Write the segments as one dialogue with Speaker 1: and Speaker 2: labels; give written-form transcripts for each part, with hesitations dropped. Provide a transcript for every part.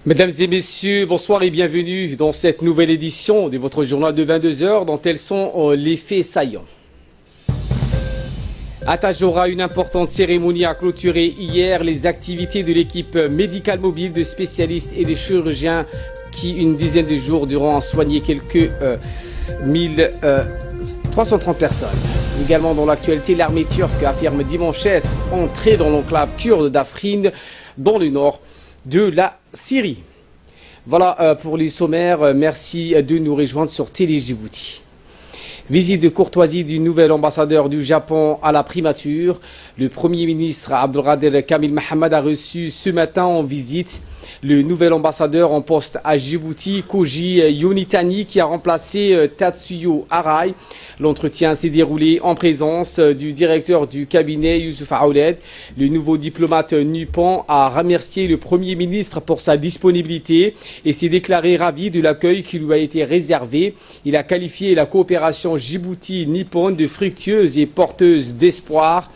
Speaker 1: Mesdames et messieurs, bonsoir et bienvenue dans cette nouvelle édition de votre journal de 22 heures dont elles sont les faits saillants. À Tadjoura, une importante cérémonie a clôturé hier les activités de l'équipe médicale mobile de spécialistes et de chirurgiens qui, une dizaine de jours durant, a soigné quelques 1330 personnes. Également dans l'actualité, l'armée turque affirme dimanche être entrée dans l'enclave kurde d'Afrin dans le nord de la Syrie. Voilà pour les sommaires. Merci de nous rejoindre sur Télé Djibouti. Visite de courtoisie du nouvel ambassadeur du Japon à la primature. Le Premier ministre Abdulkader Kamil Mohamed a reçu ce matin en visite le nouvel ambassadeur en poste à Djibouti, Koji Yonitani, qui a remplacé Tatsuyo Arai. L'entretien s'est déroulé en présence du directeur du cabinet Youssouf Aouled. Le nouveau diplomate nippon a remercié le Premier ministre pour sa disponibilité et s'est déclaré ravi de l'accueil qui lui a été réservé. Il a qualifié la coopération Djibouti-nippon de fructueuse et porteuse d'espoir.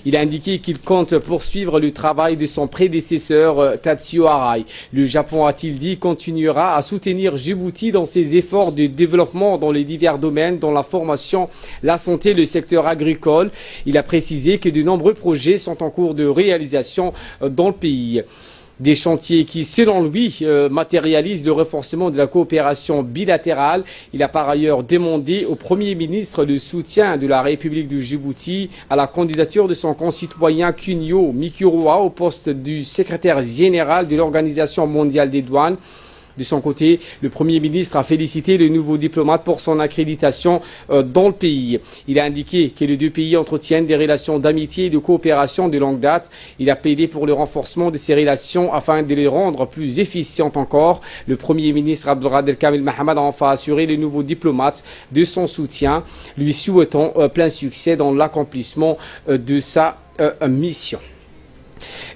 Speaker 1: Il a indiqué qu'il compte poursuivre le travail de son prédécesseur Tatsuyo Arai. Le Japon, a-t-il dit, continuera à soutenir Djibouti dans ses efforts de développement dans les divers domaines, dont la formation, la santé, le secteur agricole. Il a précisé que de nombreux projets sont en cours de réalisation dans le pays. Des chantiers qui, selon lui, matérialisent le renforcement de la coopération bilatérale. Il a par ailleurs demandé au Premier ministre le soutien de la République de Djibouti à la candidature de son concitoyen Kunio Mikiroa au poste du secrétaire général de l'Organisation mondiale des douanes. De son côté, le Premier ministre a félicité le nouveau diplomate pour son accréditation dans le pays. Il a indiqué que les deux pays entretiennent des relations d'amitié et de coopération de longue date. Il a plaidé pour le renforcement de ces relations afin de les rendre plus efficientes encore. Le Premier ministre Abdulkader Kamil Mohamed a enfin assuré le nouveau diplomate de son soutien, lui souhaitant plein succès dans l'accomplissement de sa mission.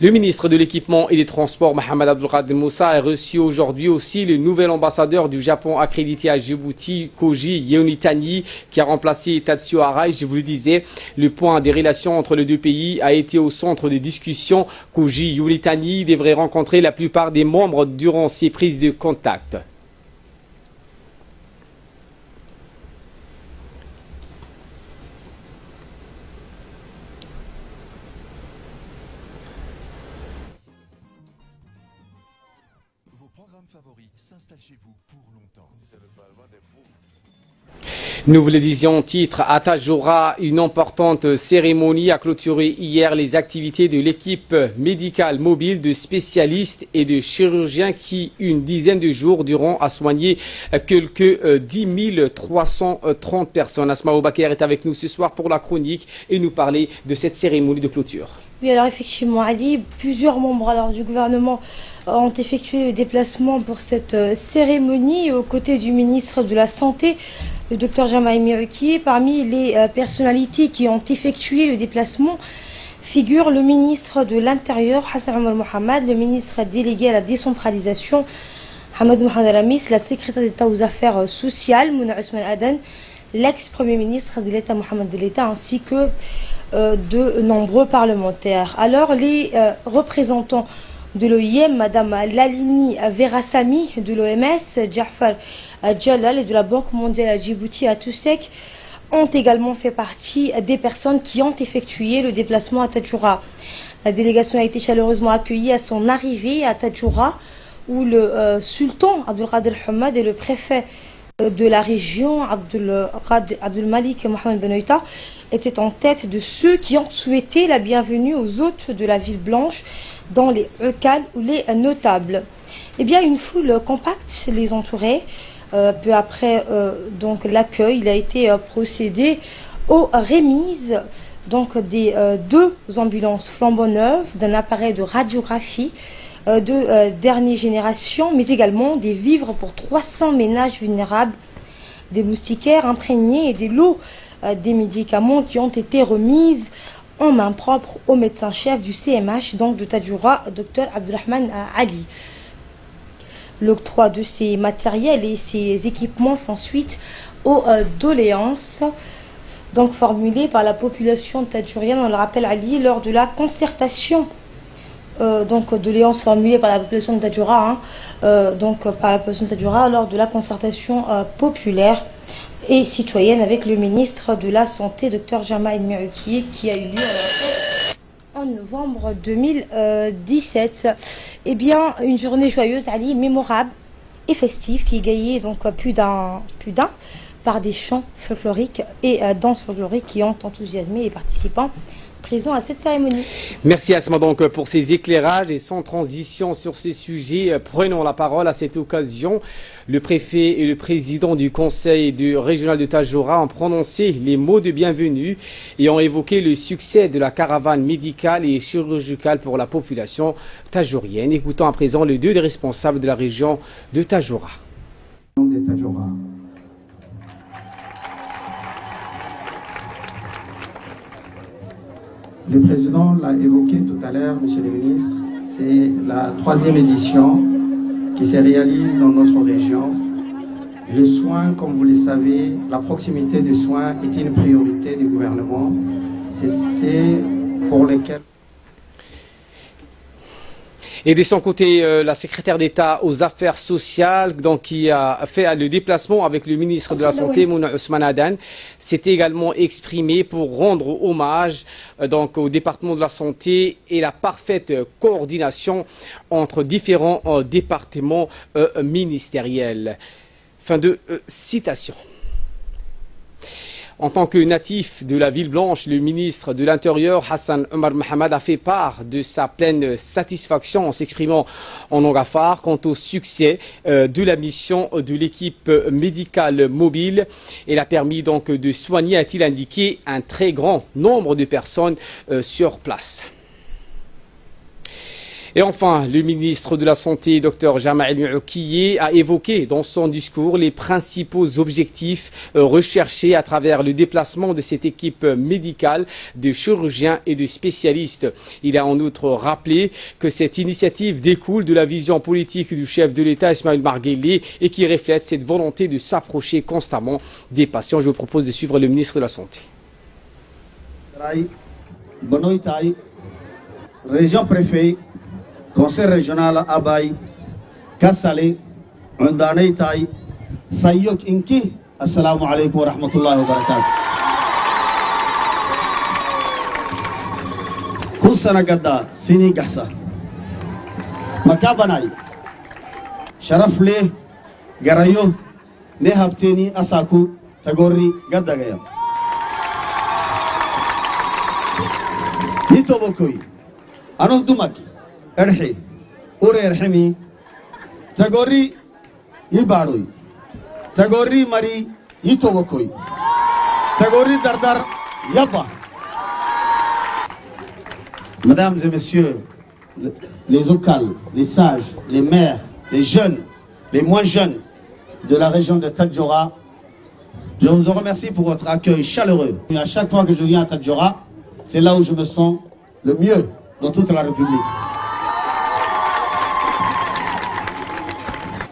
Speaker 1: Le ministre de l'équipement et des transports, Mohamed Abdulkader Moussa, a reçu aujourd'hui aussi le nouvel ambassadeur du Japon accrédité à Djibouti, Koji Yonitani, qui a remplacé Tatsuyo Arai. Je vous le disais, le point des relations entre les deux pays a été au centre des discussions. Koji Yonitani devrait rencontrer la plupart des membres durant ses prises de contact. Nous vous le disions en titre, à Tadjoura, une importante cérémonie a clôturé hier les activités de l'équipe médicale mobile de spécialistes et de chirurgiens qui, une dizaine de jours durant, a soigné quelques 10 330 personnes. Asma Oubaker est avec nous ce soir pour la chronique et nous parler de cette cérémonie de clôture.
Speaker 2: Oui, alors effectivement, Ali, plusieurs membres du gouvernement ont effectué le déplacement pour cette cérémonie aux côtés du ministre de la Santé, le Dr Jamaï Miruki. Parmi les personnalités qui ont effectué le déplacement figure le ministre de l'Intérieur, Hassan Omar Mohamed, le ministre délégué à la décentralisation, Hamadou Mohamed Ramis, la secrétaire d'État aux affaires sociales, Mouna Ousmane Aden, l'ex-premier ministre de l'État, Mohamed de l'État, ainsi que de nombreux parlementaires. Alors, les représentants de l'OIM, Madame Lalini Verasami de l'OMS, Jafar Jalal et de la Banque mondiale à Djibouti à Toussek ont également fait partie des personnes qui ont effectué le déplacement à Tadjoura. La délégation a été chaleureusement accueillie à son arrivée à Tadjoura, où le sultan Abdulkader Hamad et le préfet de la région Abdul Malik Mohamed Benoïta étaient en tête de ceux qui ont souhaité la bienvenue aux hôtes de la ville blanche dans les Eukal ou les notables. Eh bien, une foule compacte les entourait. Peu après donc l'accueil, il a été procédé aux remises donc des deux ambulances flambant neuves, d'un appareil de radiographie de dernière génération, mais également des vivres pour 300 ménages vulnérables, des moustiquaires imprégnés et des lots des médicaments qui ont été remises en main propre au médecin-chef du CMH, donc de Tadjoura, Dr Abdulrahman Ali. L'octroi de ces matériels et ces équipements font suite aux doléances donc formulées par la population tadjourienne, on le rappelle Ali, lors de la concertation donc doléances formulées par la population de Tadjoura, par la population de Tadjoura lors de la concertation populaire et citoyenne avec le ministre de la Santé, Dr Jama El-Mierouki, qui a eu lieu en novembre 2017. Eh bien, une journée joyeuse, Ali, mémorable et festive, qui est gagnée donc plus d'un par des chants folkloriques et danses folkloriques qui ont enthousiasmé les participants présents à cette cérémonie.
Speaker 1: Merci Asma donc pour ces éclairages, et sans transition sur ces sujets, prenons la parole à cette occasion. Le préfet et le président du conseil régional de Tadjoura ont prononcé les mots de bienvenue et ont évoqué le succès de la caravane médicale et chirurgicale pour la population tadjourienne. Écoutons à présent les deux des responsables de la région de Tadjoura.
Speaker 3: Le président l'a évoqué tout à l'heure, monsieur le ministre, c'est la 3e édition qui se réalise dans notre région. Le soin, comme vous le savez, la proximité des soins est une priorité du gouvernement. C'est pour lesquels...
Speaker 1: Et de son côté, la secrétaire d'État aux affaires sociales, donc, qui a fait le déplacement avec le ministre de la Santé, Mouna Ousmane Adan, s'est également exprimé pour rendre hommage donc, au département de la santé et la parfaite coordination entre différents départements ministériels. Fin de citation. En tant que natif de la ville blanche, le ministre de l'Intérieur, Hassan Omar Mohamed, a fait part de sa pleine satisfaction en s'exprimant en langue afar quant au succès de la mission de l'équipe médicale mobile. Elle a permis donc de soigner, a-t-il indiqué, un très grand nombre de personnes sur place. Et enfin, le ministre de la Santé, Dr Jama El-Mierouki, a évoqué dans son discours les principaux objectifs recherchés à travers le déplacement de cette équipe médicale de chirurgiens et de spécialistes. Il a en outre rappelé que cette initiative découle de la vision politique du chef de l'État, Ismaël Marguerite, et qui reflète cette volonté de s'approcher constamment des patients. Je vous propose de suivre le ministre de la Santé.
Speaker 4: Région préfet, Conseil régional Abay, Kassale, Undanei Tai, Sayok Inki, Assalamu alaikum wa rahmatullahi wa barakatuh. Kusana Gadda, Sini Gassa, Makabanai, Sharafle, Garayo, Nehabteni Asaku, Tagori, Gaddagaya. Nito Bokoi, Anon Dumaki. Erhi, Ure Erhemi, Tagori Ibarui, Tagori Mari Itowokoi, Tagori Dardar Yapa. Mesdames et messieurs, les ocales, les sages, les maires, les jeunes, les moins jeunes de la région de Tadjoura, je vous remercie pour votre accueil chaleureux. Et à chaque fois que je viens à Tadjoura, c'est là où je me sens le mieux dans toute la République.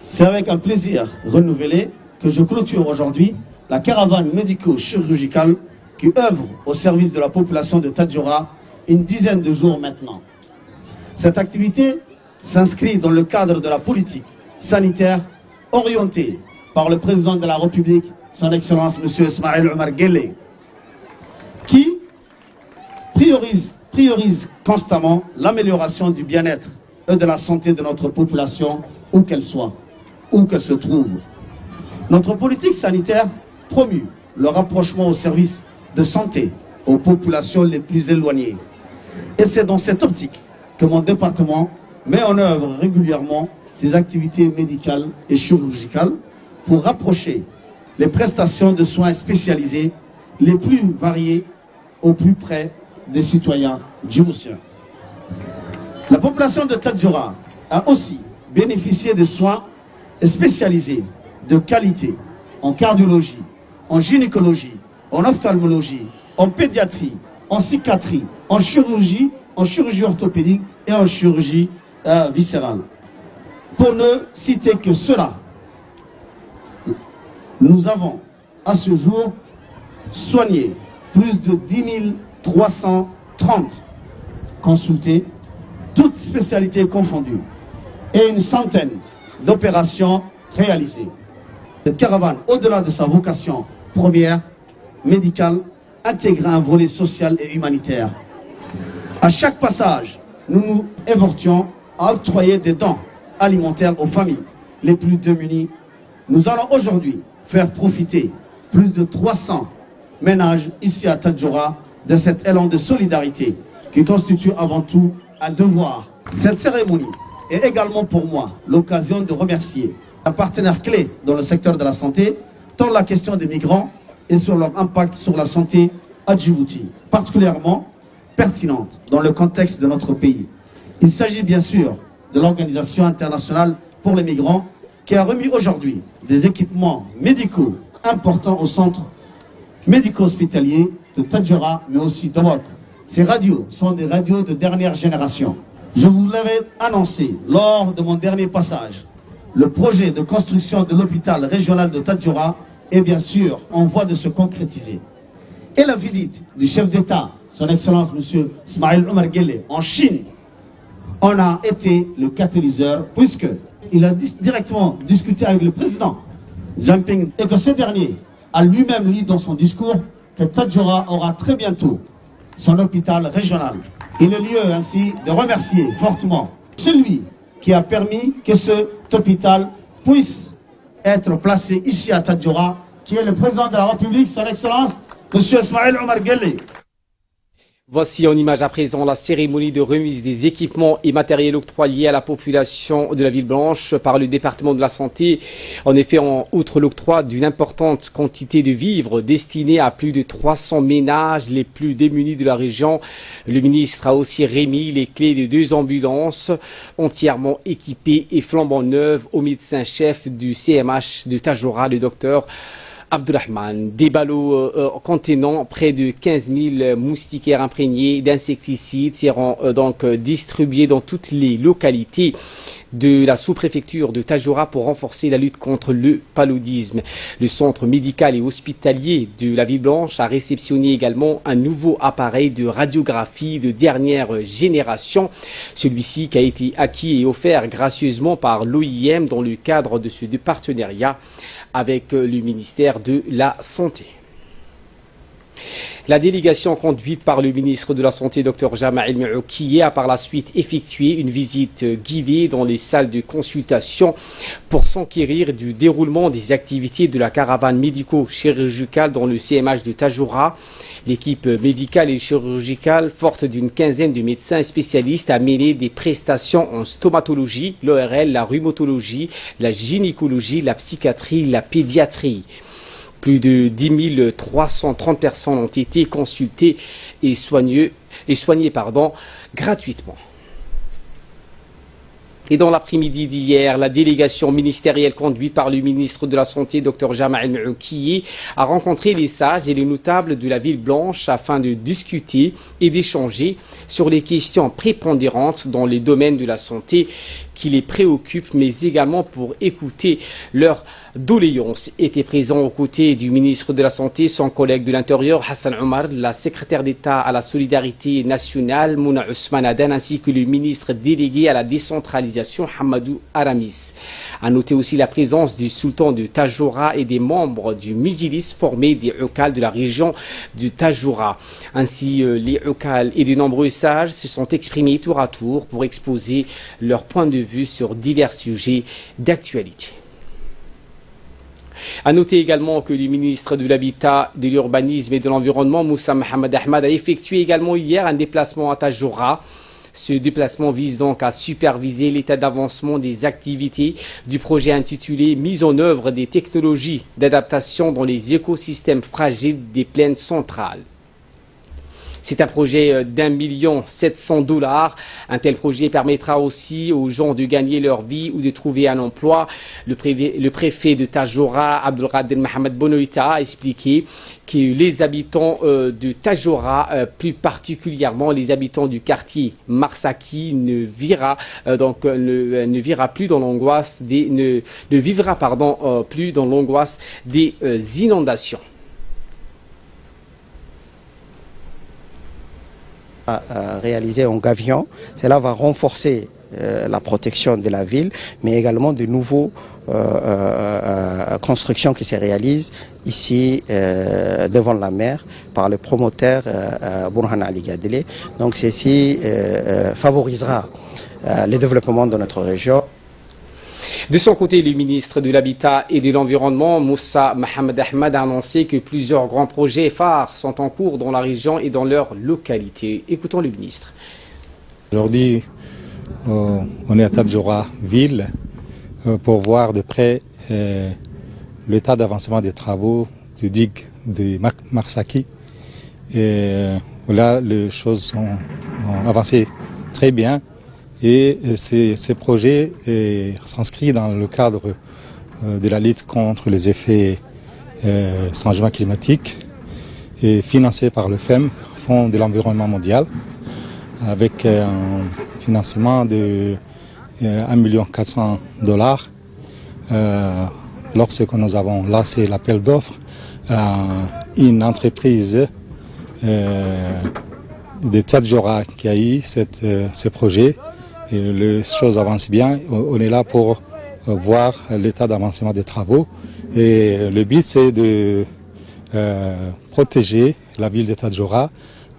Speaker 4: C'est avec un plaisir renouvelé que je clôture aujourd'hui la caravane médico-chirurgicale qui œuvre au service de la population de Tadjoura une dizaine de jours maintenant. Cette activité s'inscrit dans le cadre de la politique sanitaire orientée par le président de la République, son Excellence M. Ismaël Omar Guelleh, qui priorise constamment l'amélioration du bien-être et de la santé de notre population, où qu'elle soit, où qu'elle se trouve. Notre politique sanitaire promue le rapprochement au service de santé aux populations les plus éloignées. Et c'est dans cette optique que mon département met en œuvre régulièrement ses activités médicales et chirurgicales pour rapprocher les prestations de soins spécialisés les plus variées au plus près des citoyens djiboutiens. La population de Tadjoura a aussi bénéficié de soins spécialisés de qualité en cardiologie, en gynécologie, en ophtalmologie, en pédiatrie, en psychiatrie, en chirurgie orthopédique et en chirurgie viscérale. Pour ne citer que cela, nous avons à ce jour soigné plus de 10 330 consultés toutes spécialités confondues, et une centaine d'opérations réalisées. Cette caravane, au-delà de sa vocation première, médicale, intègre un volet social et humanitaire. À chaque passage, nous nous évertuons à octroyer des dons alimentaires aux familles les plus démunies. Nous allons aujourd'hui faire profiter plus de 300 ménages ici à Tadjoura de cet élan de solidarité qui constitue avant tout un devoir. Cette cérémonie est également pour moi l'occasion de remercier un partenaire clé dans le secteur de la santé, tant la question des migrants et sur leur impact sur la santé à Djibouti, particulièrement pertinente dans le contexte de notre pays. Il s'agit bien sûr de l'Organisation internationale pour les migrants qui a remis aujourd'hui des équipements médicaux importants au centre médico-hospitalier de Tadjoura, mais aussi de Wak. Ces radios sont des radios de dernière génération. Je vous l'avais annoncé lors de mon dernier passage. Le projet de construction de l'hôpital régional de Tadjoura est bien sûr en voie de se concrétiser. Et la visite du chef d'État, son Excellence M. Ismaël Omar Guelleh, en Chine, on a été le catalyseur, puisqu'il a directement discuté avec le président Jinping, et que ce dernier a lui-même dit dans son discours que Tadjoura aura très bientôt son hôpital régional. Il est lieu ainsi de remercier fortement celui qui a permis que cet hôpital puisse être placé ici à Tadjoura, qui est le président de la République, son Excellence, M. Ismaël Omar Guelleh.
Speaker 1: Voici en image à présent la cérémonie de remise des équipements et matériels octroyés à la population de la Ville Blanche par le département de la Santé. En effet, outre l'octroi d'une importante quantité de vivres destinés à plus de 300 ménages les plus démunis de la région, le ministre a aussi remis les clés de 2 ambulances entièrement équipées et flambant neuves au médecin-chef du CMH de Tadjoura, le docteur Abdurrahman. Des ballots contenant près de 15 000 moustiquaires imprégnés d'insecticides seront donc distribués dans toutes les localités de la sous-préfecture de Tadjoura pour renforcer la lutte contre le paludisme. Le centre médical et hospitalier de la Ville Blanche a réceptionné également un nouveau appareil de radiographie de dernière génération. Celui-ci qui a été acquis et offert gracieusement par l'OIM dans le cadre de ce partenariat avec le ministère de la Santé. La délégation conduite par le ministre de la Santé, Dr Jama' El-Moukiye, a par la suite effectué une visite guidée dans les salles de consultation pour s'enquérir du déroulement des activités de la caravane médico-chirurgicale dans le CMH de Tadjoura. L'équipe médicale et chirurgicale, forte d'une quinzaine de médecins spécialistes, a mené des prestations en stomatologie, l'ORL, la rhumatologie, la gynécologie, la psychiatrie, la pédiatrie. Plus de 10 330 personnes ont été consultées et soignées gratuitement. Et dans l'après-midi d'hier, la délégation ministérielle conduite par le ministre de la Santé, Dr Jama' El-Moukiye, a rencontré les sages et les notables de la Ville Blanche afin de discuter et d'échanger sur les questions prépondérantes dans les domaines de la santé qui les préoccupent, mais également pour écouter leurs doléances. Était présent aux côtés du ministre de la Santé son collègue de l'Intérieur, Hassan Omar, la secrétaire d'État à la solidarité nationale, Mouna Ousmane Adan, ainsi que le ministre délégué à la décentralisation, Hamadou Aramis. A noter aussi la présence du sultan de Tadjoura et des membres du Mijlis formés des Ukal de la région de Tadjoura. Ainsi, les Ukal et de nombreux sages se sont exprimés tour à tour pour exposer leur point de vue sur divers sujets d'actualité. A noter également que le ministre de l'Habitat, de l'Urbanisme et de l'Environnement, Moussa Mohamed Ahmad, a effectué également hier un déplacement à Tadjoura. Ce déplacement vise donc à superviser l'état d'avancement des activités du projet intitulé « Mise en œuvre des technologies d'adaptation dans les écosystèmes fragiles des plaines centrales ». C'est un projet d'1 700 000 $. Un tel projet permettra aussi aux gens de gagner leur vie ou de trouver un emploi. Le préfet de Tadjoura, Abdelkader Mohamed Bonoïta, a expliqué que les habitants de Tadjoura, plus particulièrement les habitants du quartier Marsaki, ne vivra plus dans l'angoisse des inondations.
Speaker 3: réalisé en Gavion. Cela va renforcer la protection de la ville, mais également de nouveaux constructions qui se réalisent ici devant la mer par le promoteur Burhan Ali Gadele. Donc ceci favorisera le développement de notre région.
Speaker 1: De son côté, le ministre de l'Habitat et de l'Environnement, Moussa Mohamed Ahmed, a annoncé que plusieurs grands projets phares sont en cours dans la région et dans leur localité. Écoutons le ministre.
Speaker 5: Aujourd'hui, on est à Tadjoura ville pour voir de près l'état d'avancement des travaux du digue de Marsaki. Et là, les choses ont avancé très bien. Et ces projets s'inscrivent dans le cadre de la lutte contre les effets changement climatique et financés par le FEM, Fonds de l'environnement mondial, avec un financement de 1 400 000 $. Lorsque nous avons lancé l'appel d'offres, une entreprise de Tadjoura qui a eu ce projet. Et les choses avancent bien. On est là pour voir l'état d'avancement des travaux. Et le but, c'est de protéger la ville de Tadjoura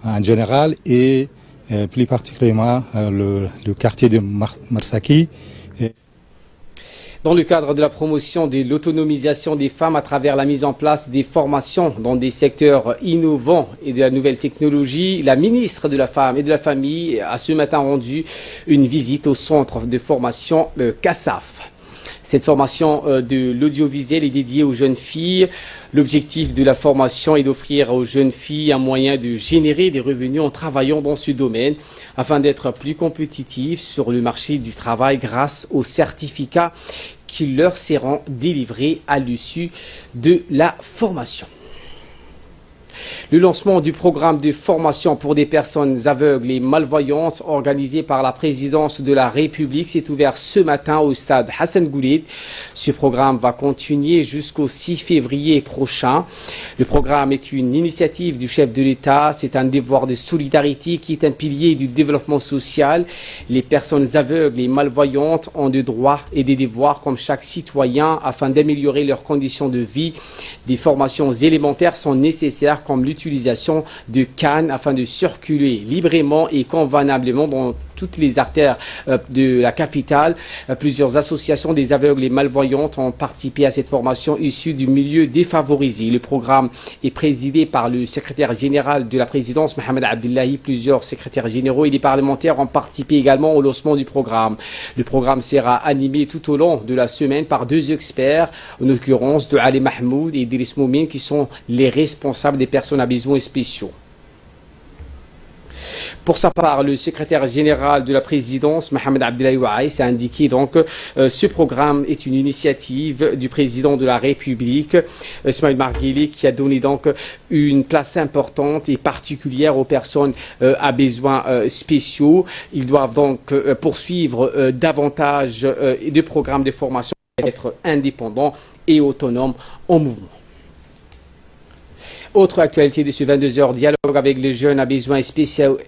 Speaker 5: en général et plus particulièrement le quartier de Marsaki.
Speaker 1: Dans le cadre de la promotion de l'autonomisation des femmes à travers la mise en place des formations dans des secteurs innovants et de la nouvelle technologie, la ministre de la Femme et de la Famille a ce matin rendu une visite au centre de formation CASAF. Cette formation de l'audiovisuel est dédiée aux jeunes filles. L'objectif de la formation est d'offrir aux jeunes filles un moyen de générer des revenus en travaillant dans ce domaine afin d'être plus compétitifs sur le marché du travail grâce aux certificats qui leur seront délivrés à l'issue de la formation. Le lancement du programme de formation pour des personnes aveugles et malvoyantes organisé par la présidence de la République s'est ouvert ce matin au stade Hassan Goulet. Ce programme va continuer jusqu'au 6 février prochain. Le programme est une initiative du chef de l'État. C'est un devoir de solidarité qui est un pilier du développement social. Les personnes aveugles et malvoyantes ont des droits et des devoirs comme chaque citoyen afin d'améliorer leurs conditions de vie. Des formations élémentaires sont nécessaires comme l'utilisation de cannes afin de circuler librement et convenablement dans toutes les artères de la capitale. Plusieurs associations des aveugles et malvoyantes ont participé à cette formation issue du milieu défavorisé. Le programme est présidé par le secrétaire général de la présidence, Mohamed Abdullahi. Plusieurs secrétaires généraux et des parlementaires ont participé également au lancement du programme. Le programme sera animé tout au long de la semaine par deux experts, en l'occurrence de Ali Mahmoud et Idriss Moumine, qui sont les responsables des personnes à besoins spéciaux. Pour sa part, le secrétaire général de la présidence, Mohamed Abdullahi Ouaïs, a indiqué donc ce programme est une initiative du président de la République, Ismaël Marguerite, qui a donné donc une place importante et particulière aux personnes à besoins spéciaux. Ils doivent donc poursuivre davantage de programmes de formation, être indépendants et autonomes en mouvement. Autre actualité de ce 22h, dialogue avec les jeunes à besoins spéciaux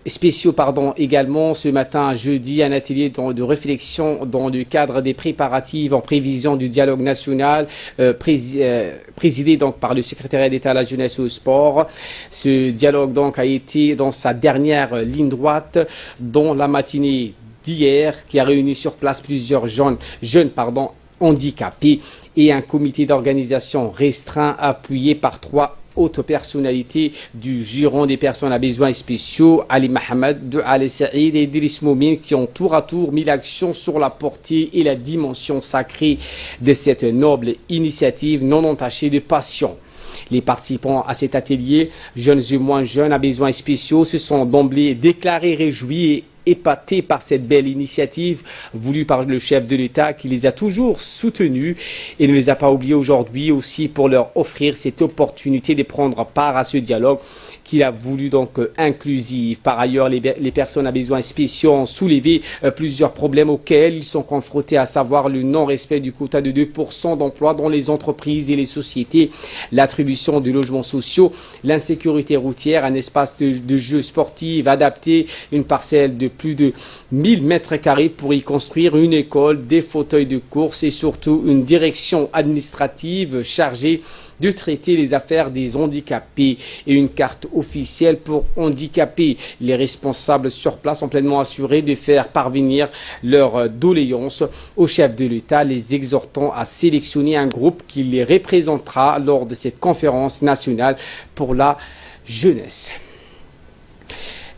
Speaker 1: également. Ce matin, jeudi, un atelier de réflexion dans le cadre des préparatifs en prévision du dialogue national présidé donc par le secrétariat d'État à la jeunesse et au sport. Ce dialogue donc a été dans sa dernière ligne droite dans la matinée d'hier qui a réuni sur place plusieurs jeunes handicapés et un comité d'organisation restreint appuyé par 3 hautes personnalités du giron des personnes à besoins spéciaux, Ali Mohamed, Ali Saïd et Idriss Moumine, qui ont tour à tour mis l'action sur la portée et la dimension sacrée de cette noble initiative non entachée de passion. Les participants à cet atelier, jeunes et moins jeunes à besoins spéciaux, se sont d'emblée déclarés réjouis et épatés par cette belle initiative voulue par le chef de l'État qui les a toujours soutenus et ne les a pas oubliés aujourd'hui aussi pour leur offrir cette opportunité de prendre part à ce dialogue qu'il a voulu donc inclusive. Par ailleurs, les personnes à besoins spéciaux ont soulevé plusieurs problèmes auxquels ils sont confrontés, à savoir le non-respect du quota de 2% d'emploi dans les entreprises et les sociétés, l'attribution de logements sociaux, l'insécurité routière, un espace de jeux sportifs adapté, une parcelle de plus de 1000 mètres carrés pour y construire une école, des fauteuils de course et surtout une direction administrative chargée de traiter les affaires des handicapés et une carte officielle pour handicapés. Les responsables sur place ont pleinement assuré de faire parvenir leurs doléances au chef de l'État, les exhortant à sélectionner un groupe qui les représentera lors de cette conférence nationale pour la jeunesse.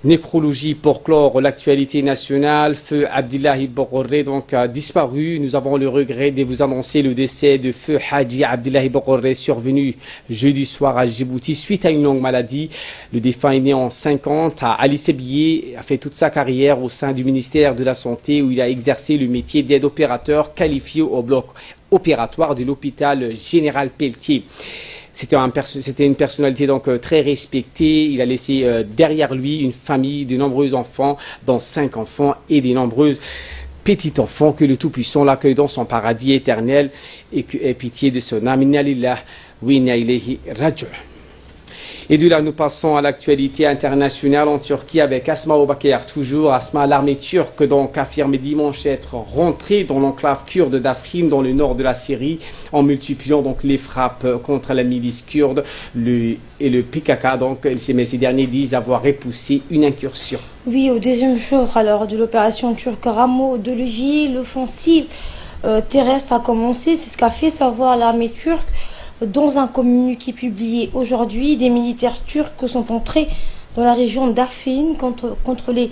Speaker 1: Nécrologie pour clore l'actualité nationale. Feu Abdillahi Bokoré donc a disparu. Nous avons le regret de vous annoncer le décès de Feu Hadji Abdillahi Bokoré, survenu jeudi soir à Djibouti suite à une longue maladie. Le défunt est né en 50 à Ali Sebié, a fait toute sa carrière au sein du ministère de la Santé où il a exercé le métier d'aide opérateur qualifié au bloc opératoire de l'hôpital général Pelletier. C'était une personnalité donc très respectée. Il a laissé derrière lui une famille de nombreux enfants, dont 5 enfants et des nombreuses petits enfants. Que le Tout-Puissant l'accueille dans son paradis éternel et que ait pitié de son âme. Inna lillahi wa inna ilayhi raji'un. Et de là, nous passons à l'actualité internationale en Turquie avec Asma Obaker. Toujours, Asma, l'armée turque donc affirme dimanche être rentrée dans l'enclave kurde d'Afrin dans le nord de la Syrie en multipliant donc les frappes contre la milice kurde et le PKK. Donc, ces derniers disent avoir repoussé une incursion.
Speaker 2: Oui, au deuxième jour alors de l'opération turque Rameau de Levier, l'offensive terrestre a commencé. C'est ce qu'a fait savoir l'armée turque. Dans un communiqué publié aujourd'hui, des militaires turcs sont entrés dans la région d'Afrin, contrôlée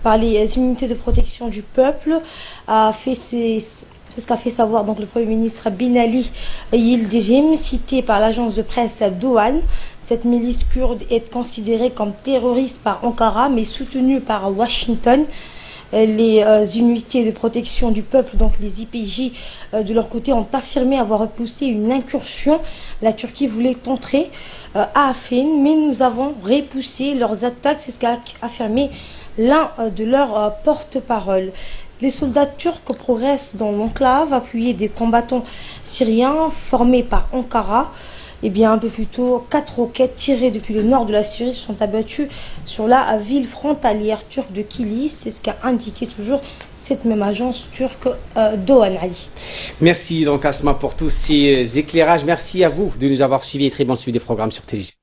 Speaker 2: par les unités de protection du peuple. C'est ce qu'a fait savoir donc le Premier ministre Binali Yildirim, cité par l'agence de presse Douane. Cette milice kurde est considérée comme terroriste par Ankara, mais soutenue par Washington. Les unités de protection du peuple, donc les IPJ, de leur côté, ont affirmé avoir repoussé une incursion. La Turquie voulait entrer à Afrin, mais nous avons repoussé leurs attaques. C'est ce qu'a affirmé l'un de leurs porte-parole. Les soldats turcs progressent dans l'enclave, appuyés des combattants syriens formés par Ankara. Eh bien, un peu plus tôt, 4 roquettes tirées depuis le nord de la Syrie se sont abattues sur la ville frontalière turque de Kilis. C'est ce qu'a indiqué toujours cette même agence turque Doğan Ali.
Speaker 1: Merci donc Asma pour tous ces éclairages. Merci à vous de nous avoir suivis et très bon suivi des programmes sur télévision.